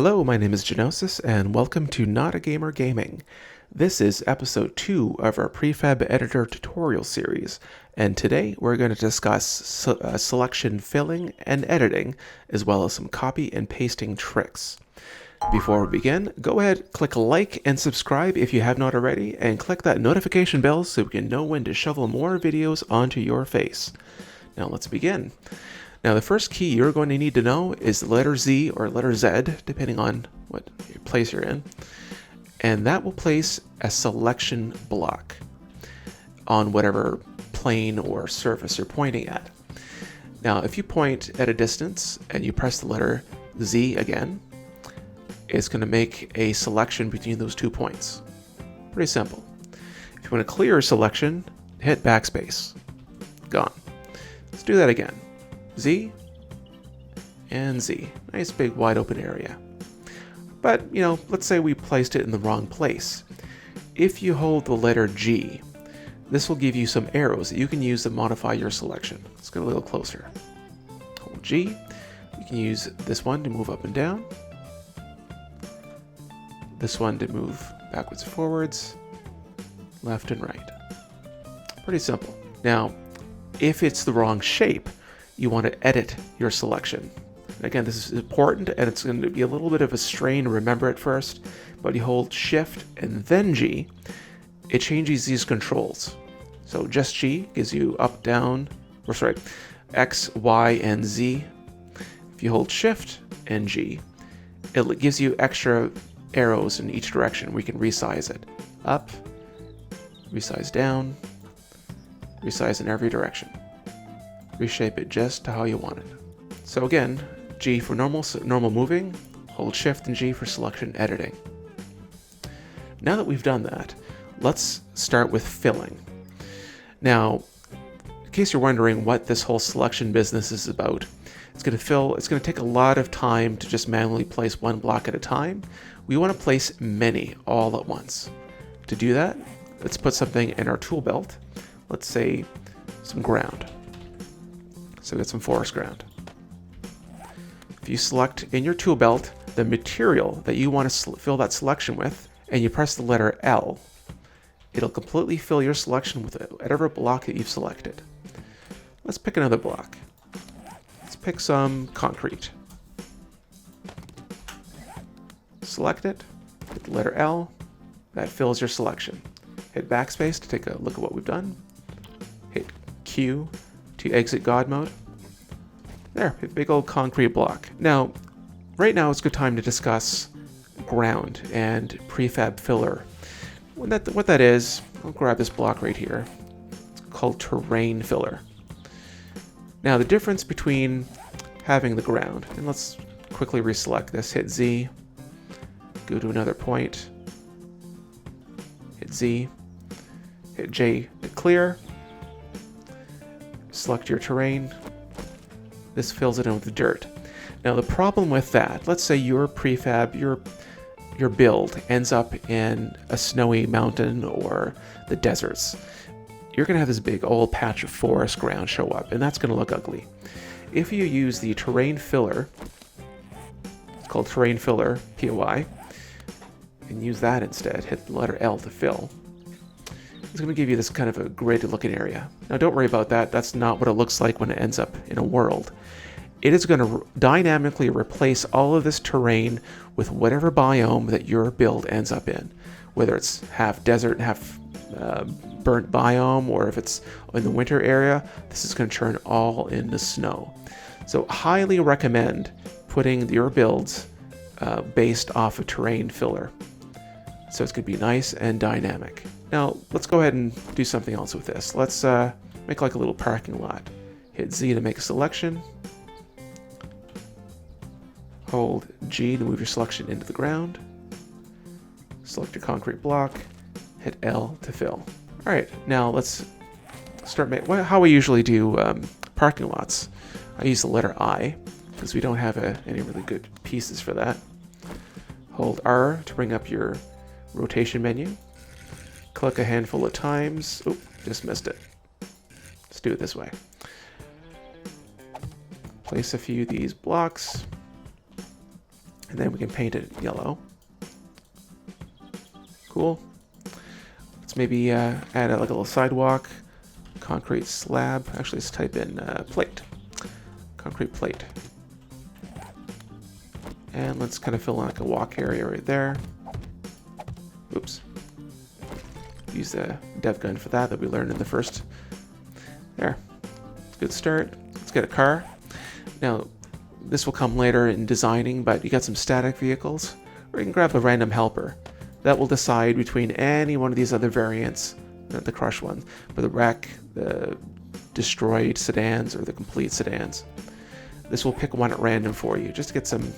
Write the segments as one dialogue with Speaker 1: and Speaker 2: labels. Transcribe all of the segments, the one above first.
Speaker 1: Hello, my name is Genosis, and welcome to Not a Gamer Gaming. This is episode 2 of our Prefab Editor tutorial series, and today we're going to discuss selection filling and editing, as well as some copy and pasting tricks. Before we begin, go ahead, click like and subscribe if you have not already, and click that notification bell so we can know when to shovel more videos onto your face. Now let's begin. Now the first key you're going to need to know is the letter Z or letter Z, depending on what place you're in. And that will place a selection block on whatever plane or surface you're pointing at. Now if you point at a distance and you press the letter Z again, it's going to make a selection between those 2 points. Pretty simple. If you want to clear a selection, hit backspace. Gone. Let's do that again. Z and Z. Nice big wide open area. But, let's say we placed it in the wrong place. If you hold the letter G, this will give you some arrows that you can use to modify your selection. Let's get a little closer. Hold G. You can use this one to move up and down. This one to move backwards and forwards, left and right. Pretty simple. Now, if it's the wrong shape, you want to edit your selection. Again, this is important, and it's going to be a little bit of a strain to remember at first, but you hold Shift and then G, it changes these controls. So just G gives you up, down, X, Y, and Z. If you hold Shift and G, it gives you extra arrows in each direction. We can resize it. Up, resize down, resize in every direction. Reshape it just to how you want it. So again, G for normal moving, hold Shift and G for selection editing. Now that we've done that, let's start with filling. Now, in case you're wondering what this whole selection business is about, it's going to take a lot of time to just manually place one block at a time. We want to place many all at once. To do that, let's put something in our tool belt. Let's say some ground. So we got some forest ground. If you select in your tool belt the material that you want to fill that selection with, and you press the letter L, it'll completely fill your selection with whatever block that you've selected. Let's pick another block. Let's pick some concrete. Select it, hit the letter L, that fills your selection. Hit backspace to take a look at what we've done. Hit Q to exit God mode. There, a big old concrete block. Now, right now it's a good time to discuss ground and prefab filler. What that is, I'll grab this block right here. It's called terrain filler. Now, the difference between having the ground, and let's quickly reselect this, hit Z, go to another point, hit Z, hit J to clear, select your terrain. This fills it in with dirt. Now the problem with that, let's say your prefab, your build ends up in a snowy mountain or the deserts. You're going to have this big old patch of forest ground show up, and that's going to look ugly. If you use the terrain filler, it's called terrain filler, POI, and use that instead, hit the letter L to fill. It's going to give you this kind of a gridded looking area. Now don't worry about that. That's not what it looks like when it ends up in a world. It is going to dynamically replace all of this terrain with whatever biome that your build ends up in. Whether it's half desert, half burnt biome, or if it's in the winter area, this is going to turn all into snow. So highly recommend putting your builds based off of terrain filler. So it's going to be nice and dynamic. Now, let's go ahead and do something else with this. Let's make like a little parking lot. Hit Z to make a selection. Hold G to move your selection into the ground. Select your concrete block. Hit L to fill. All right, now let's start how we usually do parking lots. I use the letter I because we don't have any really good pieces for that. Hold R to bring up your rotation menu. Click a handful of times. Oop, just missed it. Let's do it this way. Place a few of these blocks. And then we can paint it yellow. Cool. Let's maybe add like a little sidewalk, concrete slab. Actually, let's type in plate, concrete plate. And let's kind of fill in like a walk area right there. Oops. Use the dev gun for that we learned in the first. There. Good start. Let's get a car. Now, this will come later in designing, but you got some static vehicles, or you can grab a random helper. That will decide between any one of these other variants, not the crush ones, but the wreck, the destroyed sedans, or the complete sedans. This will pick one at random for you, just to get some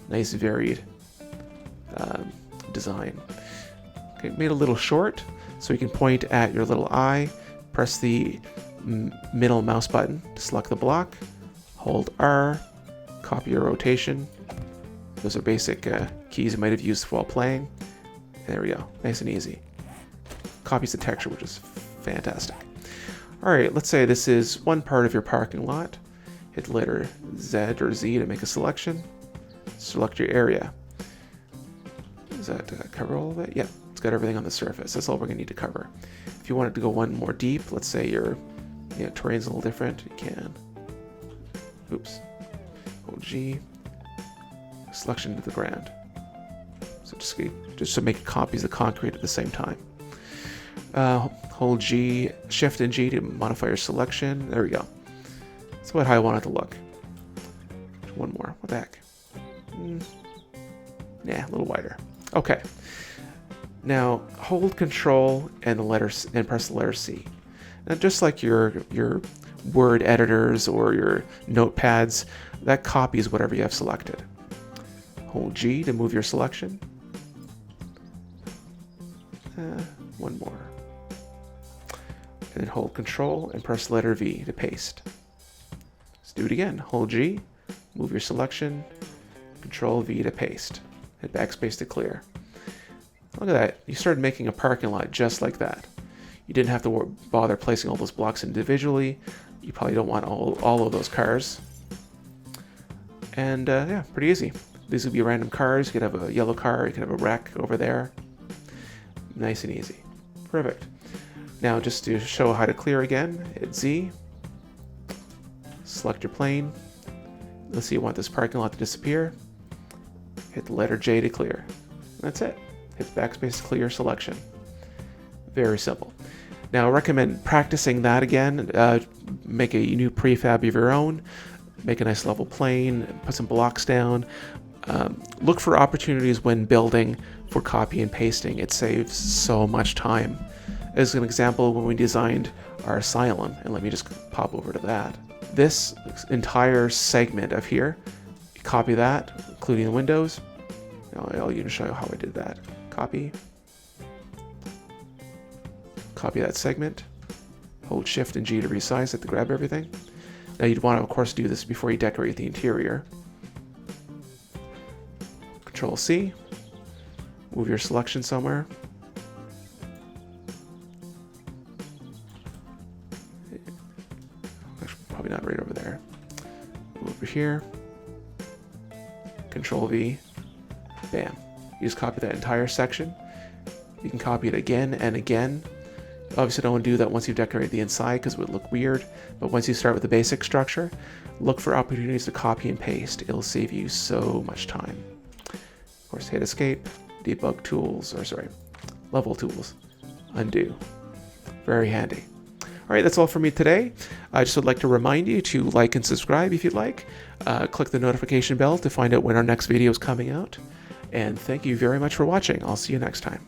Speaker 1: nice varied design. Okay, made a little short, so you can point at your little eye, press the middle mouse button to select the block, hold R, copy your rotation. Those are basic keys you might have used while playing. There we go, nice and easy. Copies the texture, which is fantastic. Alright, let's say this is one part of your parking lot. Hit the letter Z or Z to make a selection. Select your area. Does that cover all of it? Yeah, it's got everything on the surface. That's all we're going to need to cover. If you wanted to go one more deep, let's say your terrain's a little different, you can. Oops. Hold G. Selection to the ground. So just to make copies of the concrete at the same time. Hold G, Shift and G to modify your selection. There we go. That's about how I want it to look. One more. What the heck? Yeah, a little wider. Okay. Now hold Control and press the letter C. Now, just like your Word editors or your notepads, that copies whatever you have selected. Hold G to move your selection. One more. And then hold Control and press letter V to paste. Let's do it again. Hold G, move your selection, Control V to paste. Hit backspace to clear. Look at that. You started making a parking lot just like that. You didn't have to bother placing all those blocks individually. You probably don't want all of those cars. And yeah, pretty easy. These would be random cars. You could have a yellow car, you could have a wreck over there. Nice and easy. Perfect. Now just to show how to clear again, hit Z. Select your plane. Let's say you want this parking lot to disappear. Hit the letter J to clear. That's it. Hit backspace to clear your selection. Very simple. Now I recommend practicing that again. Make a new prefab of your own. Make a nice level plane. Put some blocks down. Look for opportunities when building for copy and pasting. It saves so much time. As an example, when we designed our asylum, and let me just pop over to that. This entire segment of here, copy that, including the windows. I'll even show you how I did that. Copy that segment. Hold Shift and G to resize it to grab everything. Now you'd want to, of course, do this before you decorate the interior. Control C. Move your selection somewhere. Actually, probably not right over there. Move over here. Control V. Bam. You just copy that entire section. You can copy it again and again. Obviously don't want to do that once you've decorated the inside because it would look weird, but once you start with the basic structure, look for opportunities to copy and paste. It'll save you so much time. Of course, hit escape, debug tools, or sorry, level tools, undo. Very handy. All right, that's all for me today. I just would like to remind you to like and subscribe if you'd like. Click the notification bell to find out when our next video is coming out. And thank you very much for watching. I'll see you next time.